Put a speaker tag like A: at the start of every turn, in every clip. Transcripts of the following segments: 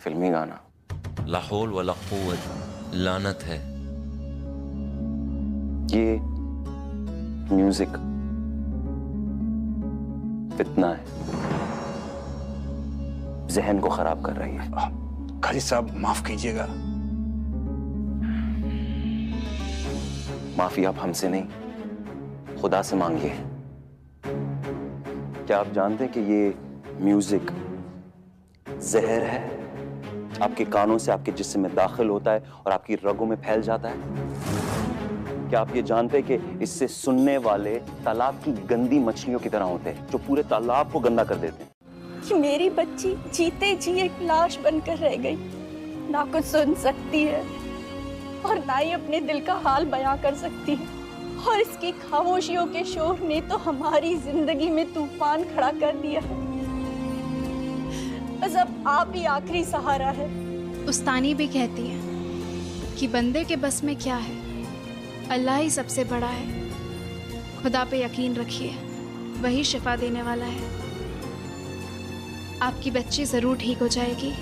A: फिल्मी गाना
B: ला हौल वला कुव्वत लानत है।
A: ये म्यूजिक फितना है, जहन को खराब कर रही है।
C: काजी साहब माफ कीजिएगा।
A: माफी आप हमसे नहीं खुदा से मांगिए। क्या आप जानते हैं कि ये म्यूजिक जहर है, आपके कानों से आपके जिस्म में दाखिल होता है और आपकी रगों में फैल जाता है? क्या आप ये जानते हैं कि इससे सुनने वाले तालाब की गंदी मछलियों की तरह होते हैं जो पूरे तालाब को गंदा कर देते हैं?
D: कि मेरी बच्ची जीते जी एक लाश बनकर रह गई, ना कुछ सुन सकती है और ना ही अपने दिल का हाल बयां कर सकती है, और इसकी खामोशियों के शोर ने तो हमारी जिंदगी में तूफान खड़ा कर दिया है। बस अब आप ही आखिरी सहारा है।
E: उस्तानी भी कहती है कि बंदे के बस में क्या है, अल्लाह ही सबसे बड़ा है। खुदा पे यकीन रखिए, वही शिफा देने वाला है। आपकी बच्ची जरूर ठीक हो जाएगी।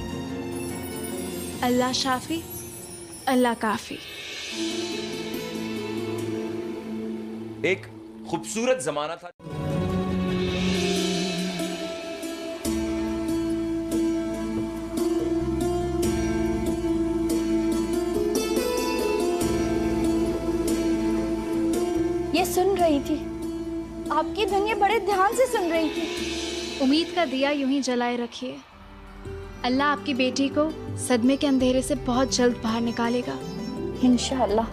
E: अल्लाह शाफी, अल्लाह काफी।
B: एक खूबसूरत जमाना था।
D: ये सुन रही थी, आपकी धन्य बड़े ध्यान से सुन रही थी।
E: उम्मीद का दिया यूं ही जलाए रखिए। अल्लाह आपकी बेटी को सदमे के अंधेरे से बहुत जल्द बाहर निकालेगा
D: इंशाअल्लाह।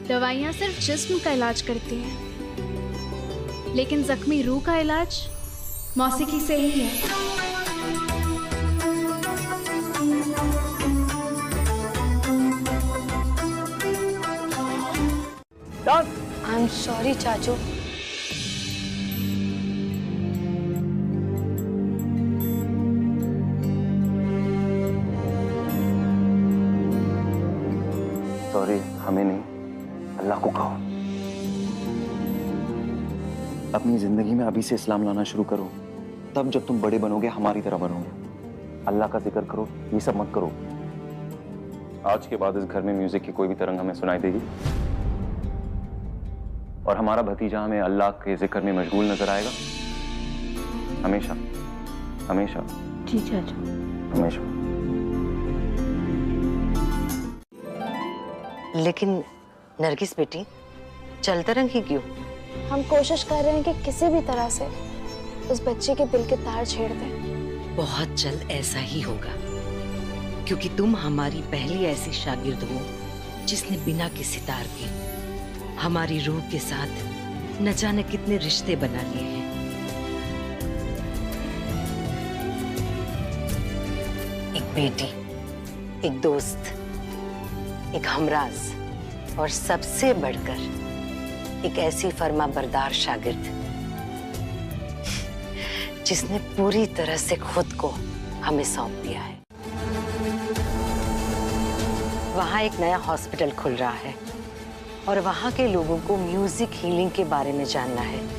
E: दवाइयाँ सिर्फ जिस्म का इलाज करती हैं, लेकिन जख्मी रूह का इलाज मौसीकी से ही है।
D: आई एम सॉरी चाचू।
A: सॉरी हमें नहीं, अल्लाह को कहो। अपनी जिंदगी में अभी से इस्लाम लाना शुरू करो, तब जब तुम बड़े बनोगे हमारी तरह बनोगे। अल्लाह का जिक्र करो, ये सब मत करो। आज के बाद इस घर में म्यूजिक की कोई भी तरंग हमें सुनाई देगी और हमारा भतीजा हमें अल्लाह के जिक्र में मशगूल नजर आएगा। हमेशा हमेशा।
D: जी चाचू।
A: हमेशा।
F: लेकिन नरगिस बेटी, चलते रंग ही क्यों?
G: हम कोशिश कर रहे हैं कि किसी भी तरह से उस बच्चे के दिल के तार छेड़ दें।
F: बहुत जल्द ऐसा ही होगा, क्योंकि तुम हमारी पहली ऐसी शागिर्द हो जिसने बिना किसी तार के हमारी रूह के साथ न जाने कितने रिश्ते बना लिए हैं। एक बेटी, एक दोस्त, एक हमराज और सबसे बढ़कर एक ऐसी फर्मा बरदार शागिर्द जिसने पूरी तरह से खुद को हमें सौंप दिया है। वहाँ एक नया हॉस्पिटल खुल रहा है और वहाँ के लोगों को म्यूजिक हीलिंग के बारे में जानना है।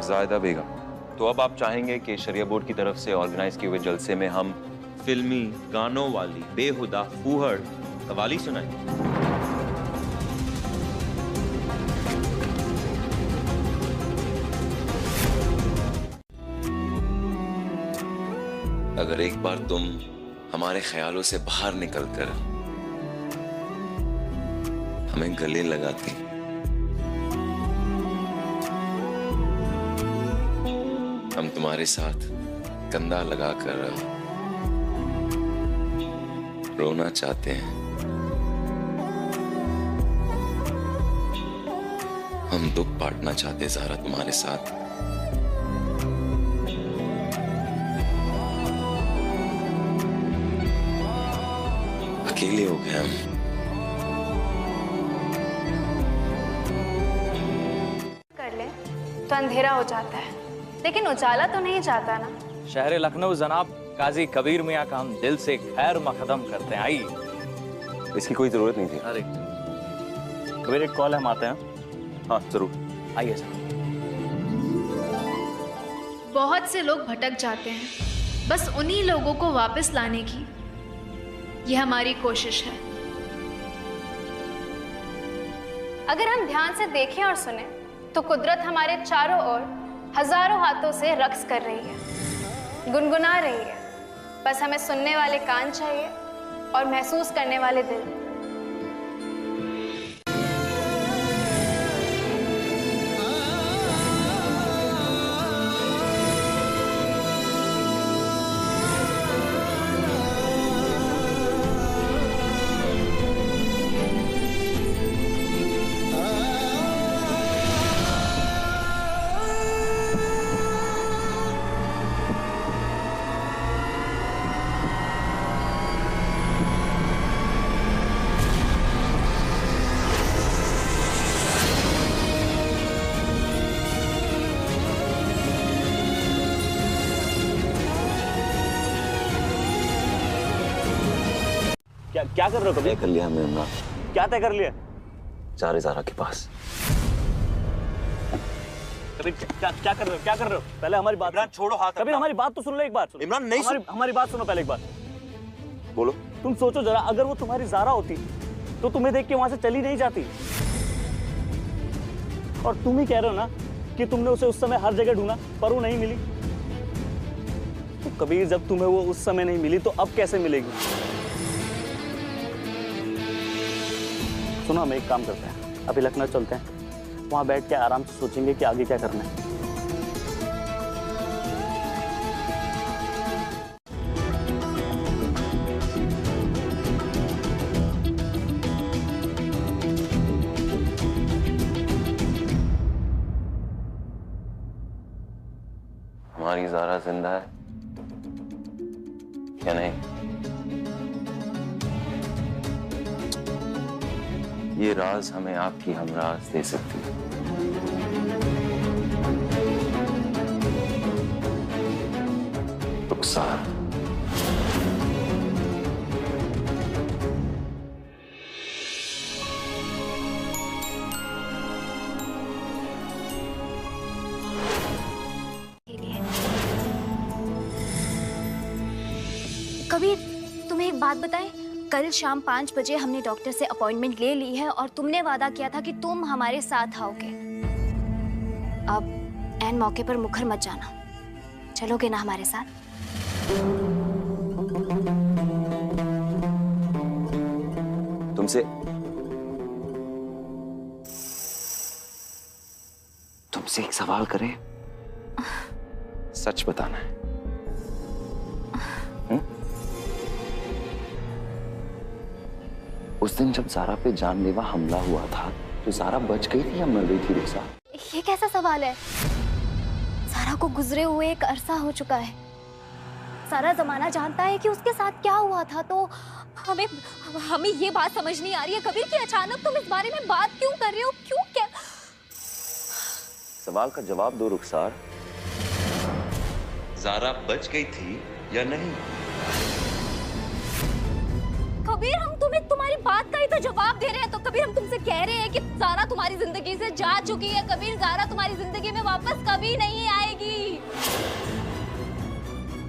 A: ज़ाहिदा बेगम, तो अब आप चाहेंगे कि शरिया बोर्ड की तरफ से ऑर्गेनाइज किए हुए जलसे में हम
B: फिल्मी गानों वाली बेहुदा फूहड़ कवाली सुनाएं? अगर एक बार तुम हमारे ख्यालों से बाहर निकलकर हमें गले लगाती, हम तुम्हारे साथ कंधा लगाकर रोना चाहते हैं। हम दुख बांटना चाहते ज़हरा तुम्हारे साथ। अकेले हो गए हम।
G: कर ले तो अंधेरा हो जाता है, लेकिन उजाला तो नहीं जाता ना।
H: शहर लखनऊ जनाब काजी कबीर मियाँ का हम दिल से खैर मकदम करते हैं। आइए।
A: इसकी कोई जरूरत नहीं थी।
H: अरे कबीर, एक कॉल, हम आते हैं।
A: हाँ जरूर,
H: आइए सर।
E: बहुत से लोग भटक जाते हैं, बस उन्हीं लोगों को वापस लाने की ये हमारी कोशिश है।
G: अगर हम ध्यान से देखें और सुने तो कुदरत हमारे चारों ओर हजारों हाथों से रक्स कर रही है, गुनगुना रही है। बस हमें सुनने वाले कान चाहिए और महसूस करने वाले दिल।
H: क्या कर रहे हो कबीर?
A: तय कर लिया हमने इमरान,
H: क्या तय कर लिया?
A: जा रहे ज़ारा के पास।
H: कबीर क्या कर रहे हो? क्या कर रहे हो? पहले हमारी बात।
B: इमरान छोड़ो हाथ।
H: कबीर हमारी बात तो सुन लो एक बार।
B: इमरान नहीं
H: हमारी बात सुनो पहले एक बार।
A: बोलो।
H: तुम सोचो जरा, अगर वो तुम्हारी ज़ारा होती तो तुम्हें देख के वहां से चली नहीं जाती। और तुम ही कह रहे हो ना कि तुमने उसे उस समय हर जगह ढूंढा पर वो नहीं मिली। तो कबीर, जब तुम्हें वो उस समय नहीं मिली तो अब कैसे मिलेगी? सुनो, हम एक काम करते हैं, अभी लखनऊ चलते हैं, वहां बैठ के आराम से सोचेंगे कि आगे क्या करना है।
A: हमारी ज़ारा जिंदा है या नहीं? ये राज हमें आपकी हमराज दे सकती है। रुखसार,
I: कबीर, तुम्हें एक बात बताएं, कल शाम 5 बजे हमने डॉक्टर से अपॉइंटमेंट ले ली है और तुमने वादा किया था कि तुम हमारे साथ आओगे। अब ऐन मौके पर मुखर मत जाना, चलोगे ना हमारे साथ?
A: तुमसे एक सवाल करें? सच बताना है। उस दिन जब ज़ारा पे जानलेवा हमला हुआ था तो ज़ारा बच गई थी या मर गई थी? रुखसार,
I: ये कैसा सवाल है? सारा को गुजरे हुए एक अरसा हो चुका है। सारा जमाना जानता है कि उसके साथ क्या हुआ था, तो हमें ये बात समझ नहीं आ रही है कबीर कि अचानक तुम इस बारे में बात क्यों कर रहे हो? क्यों? क्या
A: सवाल का जवाब दो रुखसार।
B: ज़ारा बच गई थी या नहीं?
I: कबीर, हम तुम्हें तुम्हारी बात का ही तो जवाब दे रहे हैं। तो कबीर, हम तुमसे कह रहे हैं कि ज़ारा तुम्हारी जिंदगी से जा चुकी है। कबीर, ज़ारा तुम्हारी जिंदगी में वापस कभी नहीं आएगी।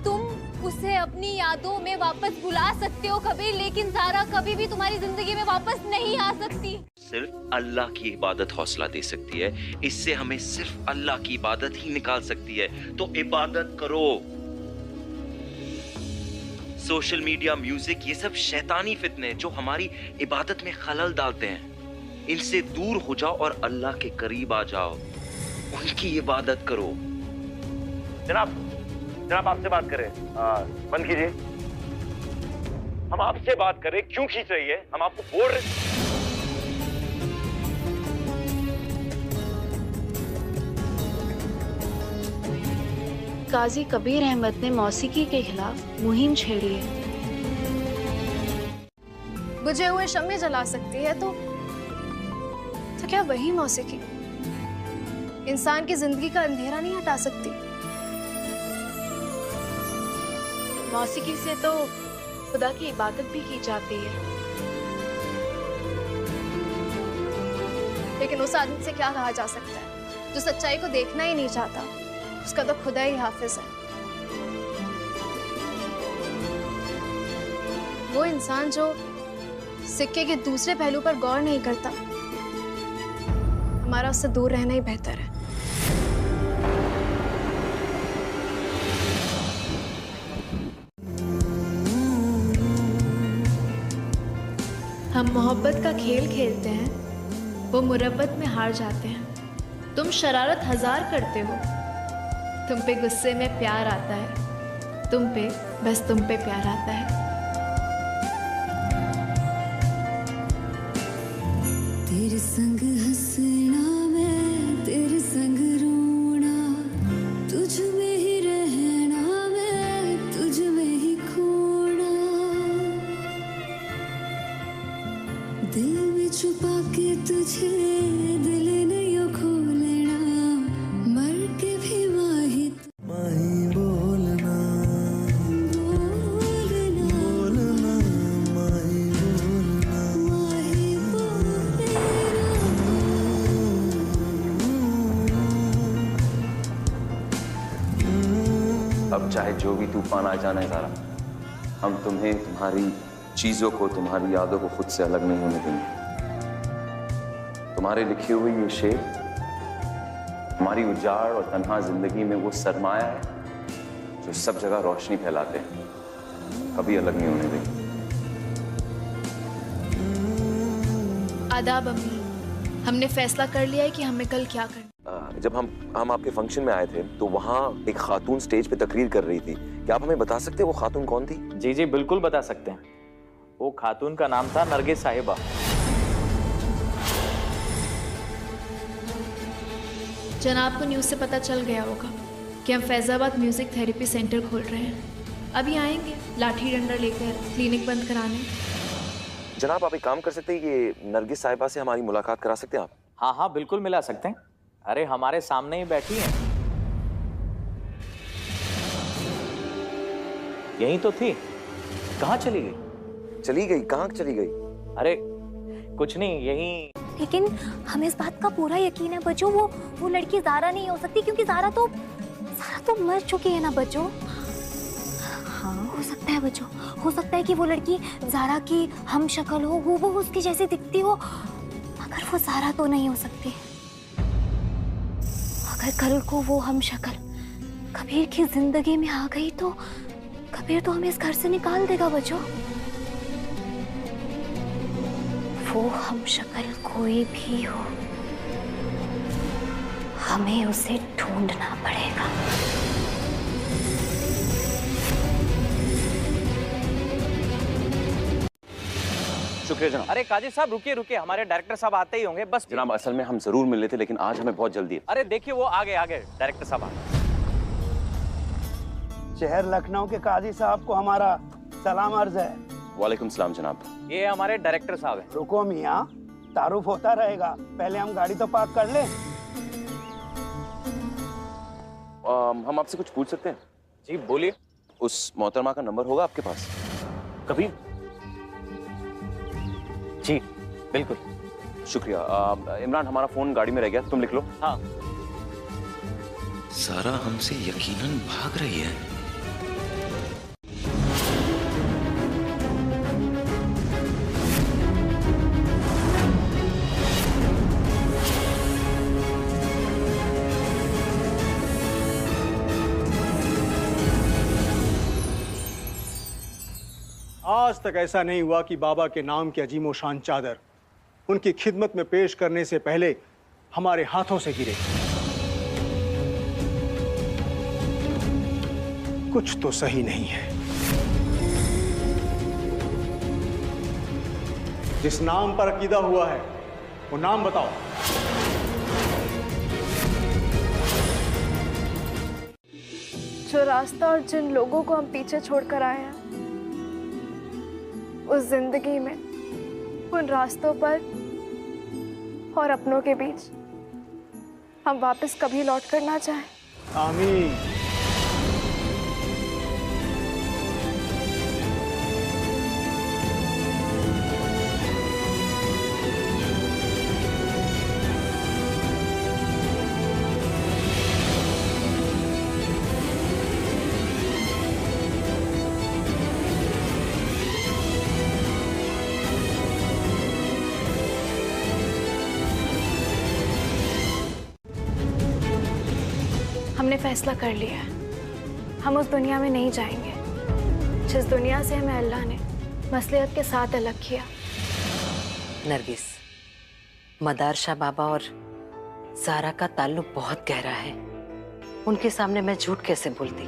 I: तुम उसे अपनी यादों में वापस बुला सकते हो कबीर, लेकिन ज़ारा कभी भी तुम्हारी जिंदगी में वापस नहीं आ सकती।
B: सिर्फ अल्लाह की इबादत हौसला दे सकती है। इससे हमें सिर्फ अल्लाह की इबादत ही निकाल सकती है। तो इबादत करो। सोशल मीडिया, म्यूजिक, ये सब शैतानी फितने जो हमारी इबादत में खलल डालते हैं, इनसे दूर हो जाओ और अल्लाह के करीब आ जाओ। उनकी इबादत करो।
H: जनाब आपसे बात करें। बंद कीजिए। हम आपसे बात करें, क्यों खींच रही है? हम आपको बोल रहे।
E: काजी कबीर अहमद ने मौसीकी के खिलाफ मुहिम छेड़ी है। बुझे हुए शम्मे जला सकती है, तो क्या वही मौसीकी इंसान की जिंदगी का अंधेरा नहीं हटा सकती?
J: मौसीकी से तो खुदा की इबादत भी की जाती है।
E: लेकिन उस आदमी से क्या कहा जा सकता है जो सच्चाई को देखना ही नहीं चाहता? उसका तो खुदा ही हाफिज है। वो इंसान जो सिक्के के दूसरे पहलू पर गौर नहीं करता, हमारा उससे दूर रहना ही बेहतर है।
J: हम मोहब्बत का खेल खेलते हैं, वो मुरब्बत में हार जाते हैं। तुम शरारत हजार करते हो, तुम पे गुस्से में प्यार आता है, तुम पे बस तुम पे प्यार आता है।
K: तेरे संग हंसना मैं, तेरे संग रोना, तुझ में ही रहना मैं, तुझ में ही खोना, दिल में छुपा के तुझे दिल नहीं खो लेना, मर के भी माही बोलना, बोलना माही
A: अब चाहे जो भी तूफान आ जाना है ज़ारा, हम तुम्हें, तुम्हारी चीजों को, तुम्हारी यादों को खुद से अलग नहीं होने देंगे। तुम्हारे लिखे हुए ये शेर हमारी उजाड़ और तन्हा जिंदगी में वो सरमाया है जो सब जगह रोशनी फैलाते हैं, कभी अलग नहीं होने देंगे।
J: आदाब अम्मी, हमने फैसला कर लिया है कि हमें कल क्या करना।
L: जब हम आपके फंक्शन में आए थे तो वहाँ एक खातून स्टेज पे तकरीर कर रही थी। क्या आप हमें बता सकते हैं वो खातून कौन थी?
M: जी जी बिल्कुल बता सकते हैं। वो खातून का नाम था नरगिस साहिबा।
J: जनाब को न्यूज़ से पता चल गया होगा कि हम फैजाबाद म्यूजिक थेरेपी सेंटर खोल रहे हैं। अभी आएंगे लाठी डंडा लेकर क्लिनिक बंद कराने।
L: जनाब आप एक काम कर सकते हैं, ये नरगिस साहिबा से हमारी मुलाकात करा सकते हैं आप?
M: हाँ हाँ बिल्कुल मिला सकते हैं। अरे हमारे सामने ही बैठी है, यही तो थी। कहाँ चली गई?
L: चली गई? कहाँ चली गई?
M: अरे कुछ नहीं, यही।
I: लेकिन हमें इस बात का पूरा यकीन है बच्चो, वो लड़की ज़ारा नहीं हो सकती, क्योंकि ज़ारा तो मर चुकी है ना बच्चो। हाँ हो सकता है बच्चो, हो सकता है कि वो लड़की ज़ारा की हम शक्ल हो, वो उसकी जैसी दिखती हो, मगर वो ज़ारा तो नहीं हो सकती। अगर कल को वो हम शक्ल कबीर की जिंदगी में आ गई तो कबीर तो हमें इस घर से निकाल देगा बच्चों। वो हम शक्ल कोई भी हो, हमें उसे ढूंढना पड़ेगा।
A: शुक्रिया जनाब।
M: अरे काजी साहब रुकिए रुकिए, हमारे डायरेक्टर साहब आते ही होंगे बस।
A: जनाब असल में हम जरूर मिल लेते, लेकिन आज हमें बहुत जल्दी है।
M: अरे देखिए वो आ गए डायरेक्टर साहब आ गए।
C: शहर लखनऊ के काजी साहब को हमारा सलाम अर्ज है।
A: वालेकुम सलाम जनाब।
M: ये हमारे डायरेक्टर साहब हैं।
C: रुको मियाँ, तारुफ होता रहेगा, पहले हम गाड़ी तो पार्क कर लें।
A: हम आपसे कुछ पूछ सकते हैं?
M: जी बोलिए।
A: उस मोहतरमा का नंबर होगा आपके पास?
M: कभी? जी बिल्कुल।
A: शुक्रिया। इमरान हमारा फोन गाड़ी में रह गया, तुम लिख लो।
M: हाँ।
B: सारा हमसे यकीनन भाग रही है।
N: आज तक ऐसा नहीं हुआ कि बाबा के नाम की अजीमो शान चादर उनकी खिदमत में पेश करने से पहले हमारे हाथों से गिरे। कुछ तो सही नहीं है। जिस नाम पर अकीदा हुआ है वो नाम बताओ।
E: जो रास्ता और जिन लोगों को हम पीछे छोड़कर आए हैं, उस जिंदगी में
G: उन रास्तों पर और अपनों के बीच हम वापस कभी लौट कर ना जाएं।
N: आमीन।
G: हमने फैसला कर लिया है, हम उस दुनिया में नहीं जाएंगे जिस दुनिया से हमें अल्लाह ने मसलियत के साथ अलग किया।
F: नरगिस, मदार शाह बाबा और सारा का ताल्लुक बहुत गहरा है। उनके सामने मैं झूठ कैसे बोलती।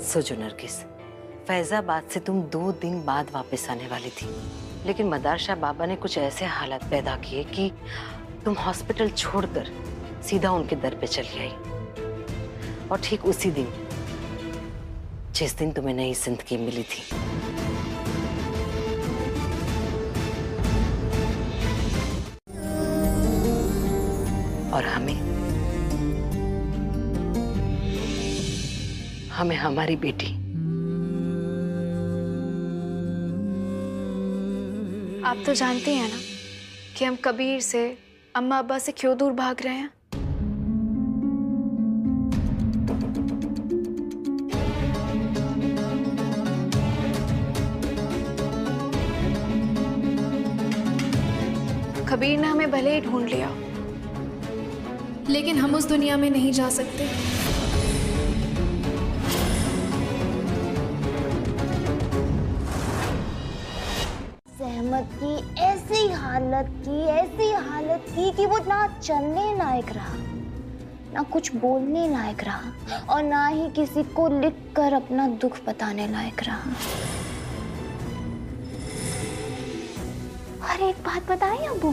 F: सोचो नरगिस, फैजाबाद से तुम 2 दिन बाद वापस आने वाली थी, लेकिन मदार शाह बाबा ने कुछ ऐसे हालात पैदा किए कि तुम हॉस्पिटल छोड़कर सीधा उनके दर पे चली आई। और ठीक उसी दिन जिस दिन तुम्हें नई जिंदगी मिली थी। और हमें हमारी बेटी।
G: आप तो जानती हैं ना कि हम कबीर से, अम्मा अब्बा से क्यों दूर भाग रहे हैं। कबीर ने हमें भले ही ढूंढ लिया,
E: लेकिन हम उस दुनिया में नहीं जा सकते।
I: सहमत की ऐसी हालत की कि वो ना चलने लायक रहा, ना कुछ बोलने लायक रहा, और ना ही किसी को लिखकर अपना दुख बताने लायक रहा। और एक बात बताएं अबू,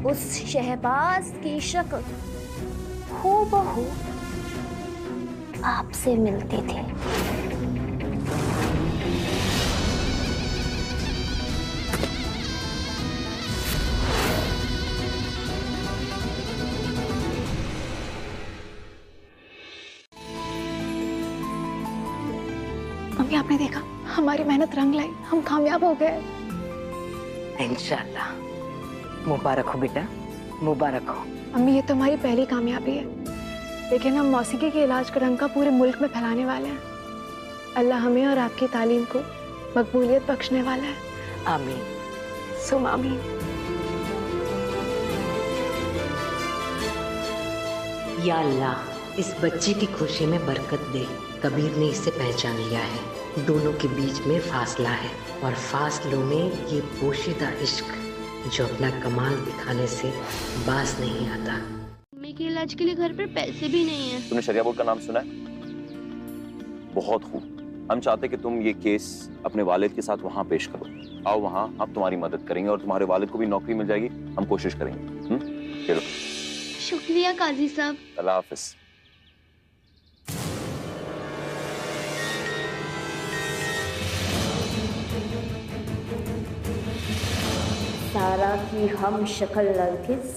I: उस शहबाज की शक्ल हूबहू आपसे मिलती थी।
G: मम्मी, आपने देखा हमारी मेहनत रंग लाई, हम कामयाब हो गए।
F: इंशाल्लाह। मुबारक हो बेटा, मुबारक हो।
G: अम्मी, ये तो हमारी पहली कामयाबी है, लेकिन हम मौसीकी के इलाज का रंग का पूरे मुल्क में फैलाने वाले हैं। अल्लाह हमें और आपकी तालीम को मकबूलियत बख्शने वाला है।
F: आमीन।
G: सुम आमीन।
F: या अल्लाह, इस बच्चे की खुशी में बरकत दे। कबीर ने इसे पहचान लिया है। दोनों के बीच में फासला है, और फासलों में ये पोशीदा इश्क जो अपना कमाल दिखाने से बास नहीं आता।
O: मम्मी के इलाज के लिए घर पर पैसे भी नहीं है।
A: तुमने शरिया बोर्ड का नाम सुना है? बहुत खूब। हम चाहते कि तुम ये केस अपने वालिद के साथ वहाँ पेश करो। आओ वहाँ, हम तुम्हारी मदद करेंगे और तुम्हारे वालिद को भी नौकरी मिल जाएगी। हम कोशिश करेंगे। चलो।
O: शुक्रिया काजी साहब।
A: अल्लाह हाफिज।
I: सारा की हम शक्ल नरगिस,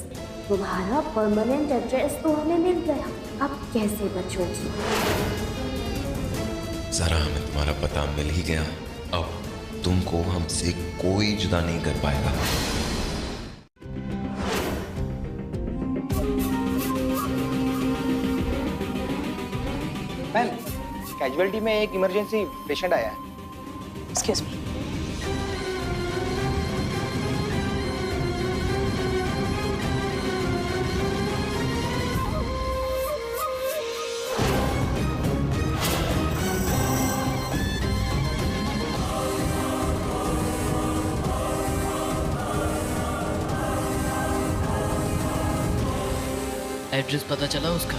I: तुम्हारा परमानेंट एड्रेस तो हमें मिल गया, अब कैसे बचोगी?
L: जरा हमें तुम्हारा पता मिल ही गया, अब तुमको हमसे कोई जुदा नहीं कर पाएगा।
C: मैम, कैजुअलिटी में एक इमरजेंसी पेशेंट आया है।
F: Excuse me.
P: एड्रेस पता चला उसका?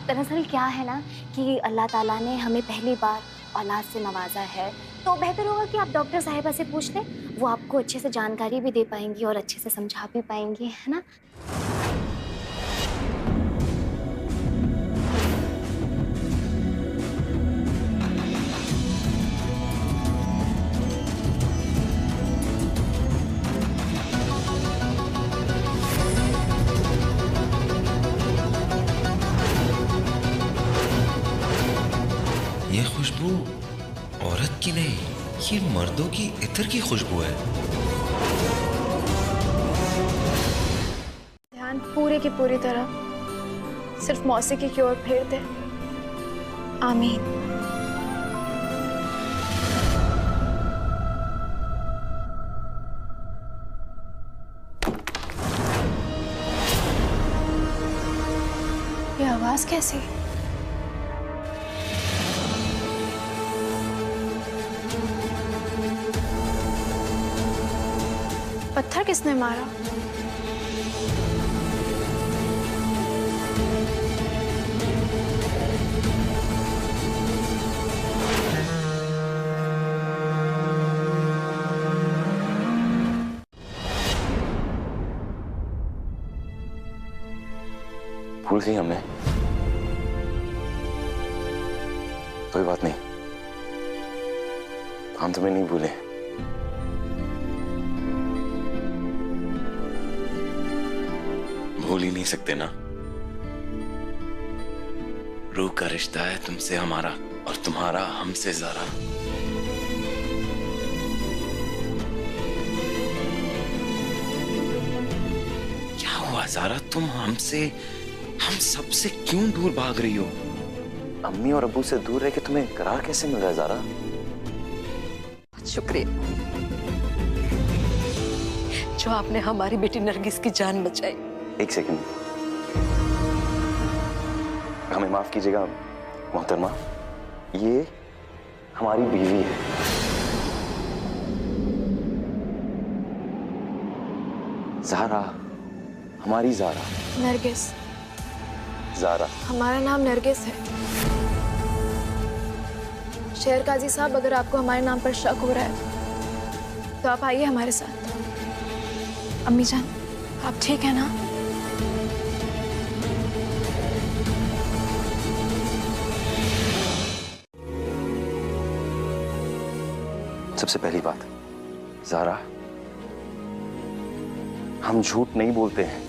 I: दरअसल क्या है ना कि अल्लाह ताला ने हमें पहली बार औलाद से नवाजा है, तो बेहतर होगा कि आप डॉक्टर साहिबा से पूछ लें। वो आपको अच्छे से जानकारी भी दे पाएंगी और अच्छे से समझा भी पाएंगी, है ना?
B: मर्दों की इत्र की खुशबू है।
E: ध्यान पूरे की पूरी तरह सिर्फ मौसीकी की ओर फेर दे। आमीन। ये आवाज कैसी? पत्थर किसने मारा?
L: भूल गई हमें? कोई बात नहीं, हम तुम्हें नहीं भूले।
B: भूल ही नहीं सकते ना। रूह का रिश्ता है तुमसे हमारा और तुम्हारा हमसे ज़ारा। क्या हुआ ज़ारा, तुम हमसे, हम सबसे क्यों दूर भाग रही हो?
L: अम्मी और अब्बू से दूर रह के तुम्हें करार कैसे मिल रहा है ज़ारा?
P: शुक्रिया जो आपने हमारी बेटी नरगिस की जान बचाई।
L: एक सेकंड, हमें माफ कीजिएगा मोहतरमा, ये हमारी बीवी है। ज़ारा, हमारी ज़ारा।
E: नरगिस।
L: ज़ारा।
E: हमारा नाम नरगिस है। शेर काजी साहब, अगर आपको हमारे नाम पर शक हो रहा है तो आप आइए हमारे साथ। अम्मी जान, आप ठीक है ना?
L: सबसे पहली बात, ज़ारा, हम झूठ नहीं बोलते हैं।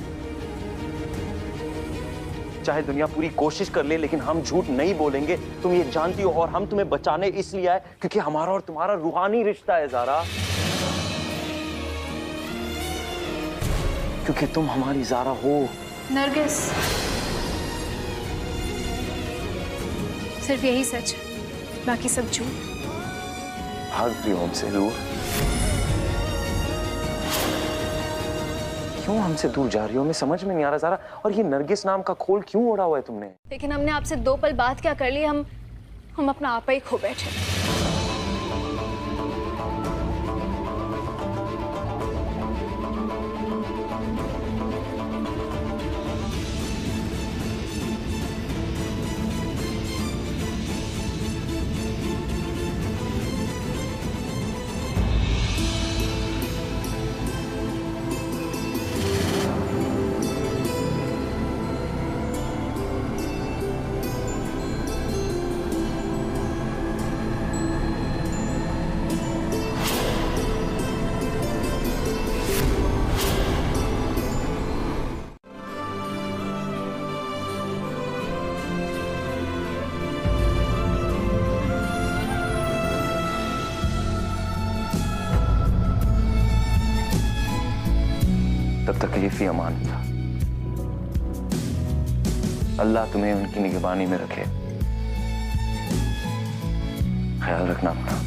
L: चाहे दुनिया पूरी कोशिश कर ले, लेकिन हम झूठ नहीं बोलेंगे। तुम ये जानती हो, और हम तुम्हें बचाने इसलिए आए क्योंकि हमारा और तुम्हारा रूहानी रिश्ता है ज़ारा। क्योंकि तुम हमारी ज़ारा हो।
E: नरगिस, सिर्फ यही सच है, बाकी सब झूठ।
L: भाग रही हो हमसे दूर? क्यों हमसे दूर जा रही हो? हमें समझ में नहीं आ रहा ज़ारा। और ये नरगिस नाम का खोल क्यों ओढ़ा हुआ है तुमने?
E: लेकिन हमने आपसे 2 पल बात क्या कर ली, हम अपना आपा ही खो बैठे।
L: तब तकलीफ ही अमान था। अल्लाह तुम्हें उनकी निगरानी में रखे। ख्याल रखना अपना।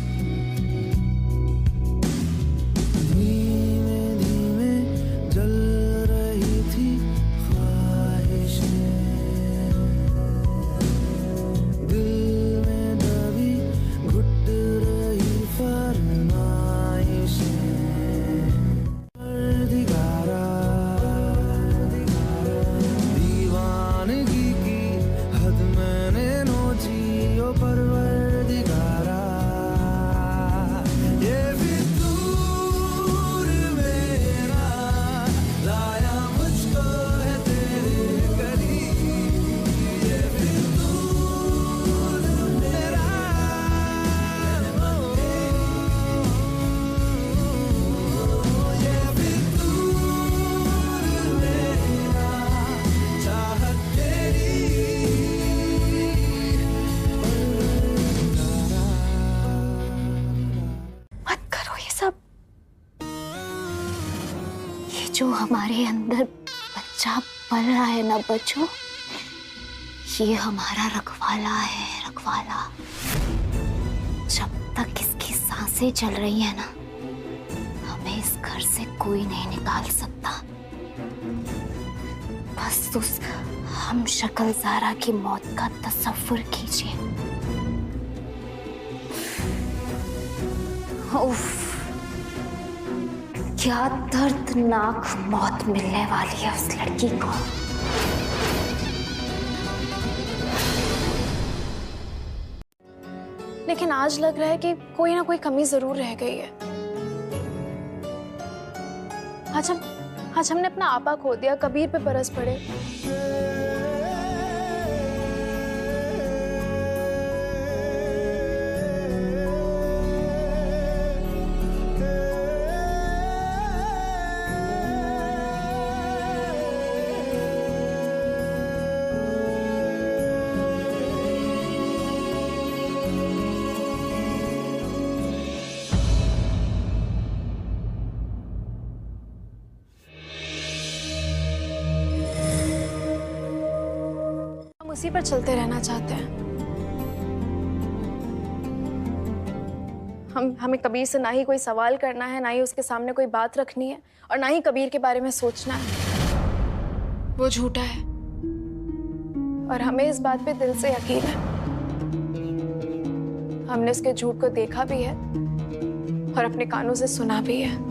I: जो हमारे अंदर बच्चा पल रहा है ना बच्चों, ये हमारा रखवाला है, रखवाला। जब तक इसकी सांसें चल रही है ना, हमें इस घर से कोई नहीं निकाल सकता। बस उस हम शक्ल ज़ारा की मौत का तसव्वुर कीजिए। उफ, क्या दर्दनाक मौत मिलने वाली है उस लड़की को।
E: लेकिन आज लग रहा है कि कोई ना कोई कमी जरूर रह गई है। आज हमने अपना आपा खो दिया, कबीर पे बरस पड़े। उसी पर चलते रहना चाहते हैं। हमें कबीर से ना ही कोई सवाल करना है, ना ही उसके सामने कोई बात रखनी है, और ना ही कबीर के बारे में सोचना है। वो झूठा है और हमें इस बात पे दिल से यकीन है। हमने उसके झूठ को देखा भी है और अपने कानों से सुना भी है।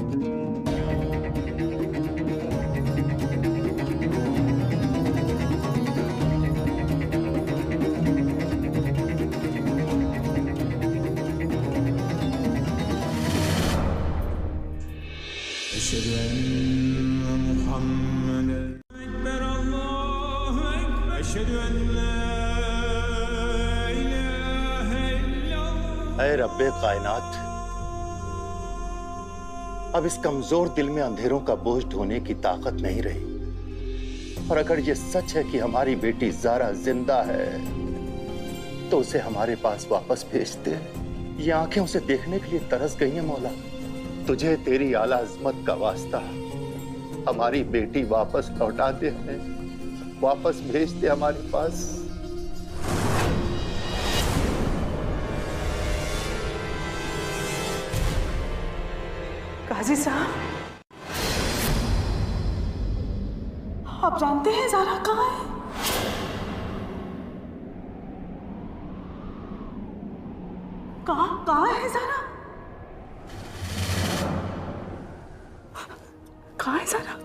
Q: ऐ रब्बे कायनात, अब इस कमजोर दिल में अंधेरों का बोझ ढोने की ताकत नहीं रही। और अगर ये सच है कि हमारी बेटी ज़ारा जिंदा है, तो उसे हमारे पास वापस भेज दे। ये आंखें उसे देखने के लिए तरस गई हैं मौला। तुझे तेरी आला अज़मत का वास्ता, हमारी बेटी वापस लौटा दे, हमें वापस भेज दे हमारे पास।
R: काजी साहब, आप जानते हैं ज़ारा कहाँ है? कहाँ है ज़ारा? कहाँ है ज़ारा?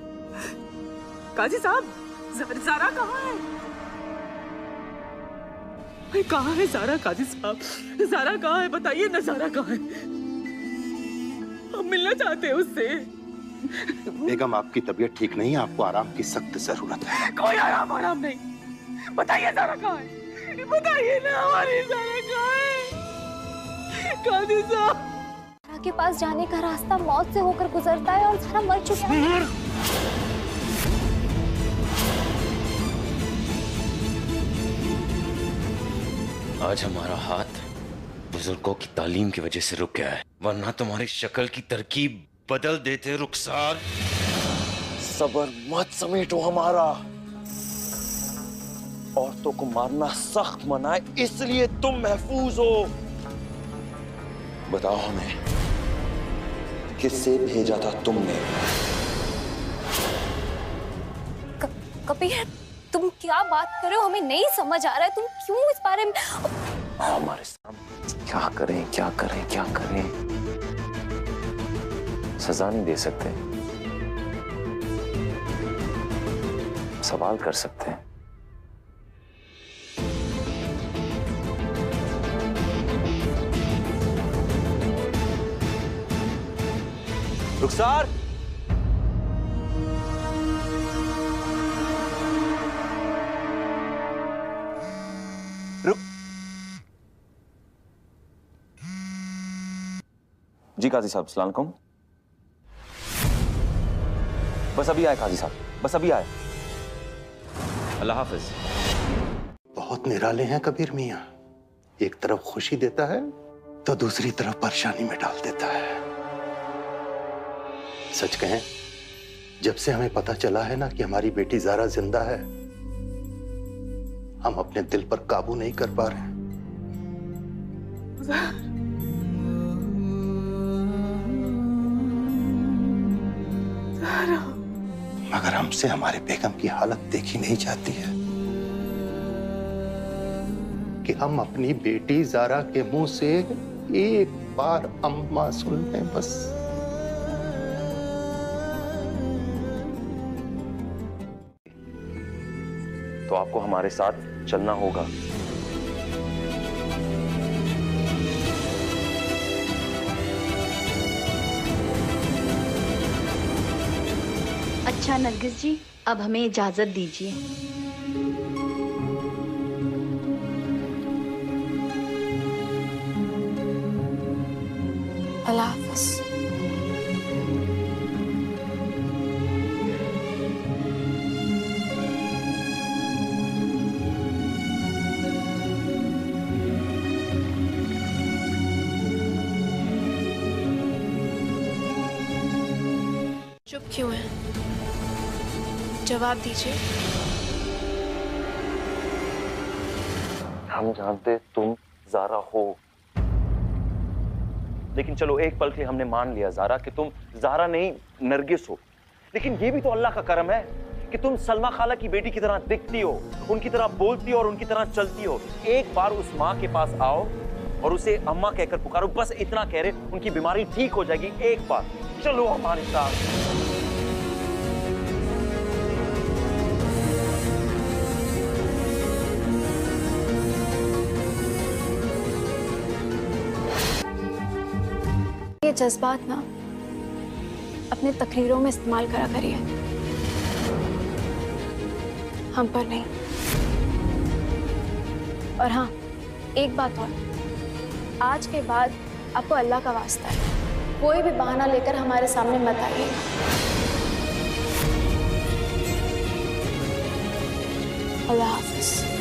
R: काजी साहब, ज़ारा कहाँ है? कहाँ है ज़ारा? काजी साहब, ज़ारा कहाँ है? बताइए ना, ज़ारा कहाँ है? हम मिलना चाहते हैं उससे।
Q: बेगम, आपकी तबीयत ठीक नहीं है, आपको आराम की सख्त जरूरत है।
R: कोई आराम नहीं। बताइए ज़ारा कहाँ है? बताइए ना, हमारी ज़ारा कहाँ है? काजी साहब,
I: ज़ारा के पास जाने का रास्ता मौत से होकर गुजरता है और ज़ारा मर चुका है।
B: आज हमारा हाथ बुजुर्गों की तालीम की वजह से रुक गया है, वरना तुम्हारी शक्ल की तरकीब बदल देते रुखसार।
L: सबर मत समेटो हमारा। औरतों को मारना सख्त मना है, इसलिए तुम महफूज हो। बताओ हमें, किससे भेजा था तुमने?
I: कबीर, तुम क्या बात कर रहे हो? हमें नहीं समझ आ रहा है। तुम क्यों इस बारे में?
L: हमारे सामने क्या करें, क्या करें, क्या करें? सजा नहीं दे सकते, सवाल कर सकते हैं। रुखसार, रुक। जी काजी साहब, अस्सलाम वालेकुम। बस अभी आए काजी साहब, बस अभी आए। अल्लाह हाफिज।
Q: बहुत निराले हैं कबीर मियाँ। एक तरफ खुशी देता है तो दूसरी तरफ परेशानी में डाल देता है। सच कहें जब से हमें पता चला है ना कि हमारी बेटी ज़ारा जिंदा है, हम अपने दिल पर काबू नहीं कर पा रहे हैं। मगर हमसे हमारे बेगम की हालत देखी नहीं जाती है कि हम अपनी बेटी ज़ारा के मुंह से एक बार अम्मा सुन लें बस।
A: तो आपको हमारे साथ चलना होगा।
S: अच्छा नरगिस जी, अब हमें इजाजत दीजिए।
E: अल्लाह हाफ़िज़।
J: चुप क्यों है? जवाब दीजिए।
A: हम जानते तुम ज़ारा हो, लेकिन चलो एक पल के लिए हमने मान लिया ज़ारा कि तुम ज़ारा नहीं नरगिस हो। लेकिन ये भी तो अल्लाह का करम है कि तुम सलमा खाला की बेटी की तरह दिखती हो, उनकी तरह बोलती हो और उनकी तरह चलती हो। एक बार उस माँ के पास आओ और उसे अम्मा कहकर पुकारो, बस इतना कह रहे उनकी बीमारी ठीक हो जाएगी। एक बार चलो हमारे साथ।
E: ये जज्बात ना अपने तकरीरों में इस्तेमाल करा करिए, हम पर नहीं। और हाँ, एक बात और, आज के बाद आपको अल्लाह का वास्ता है, कोई भी बहाना लेकर हमारे सामने मत आइएगा। अल्लाह हाफ़िज़।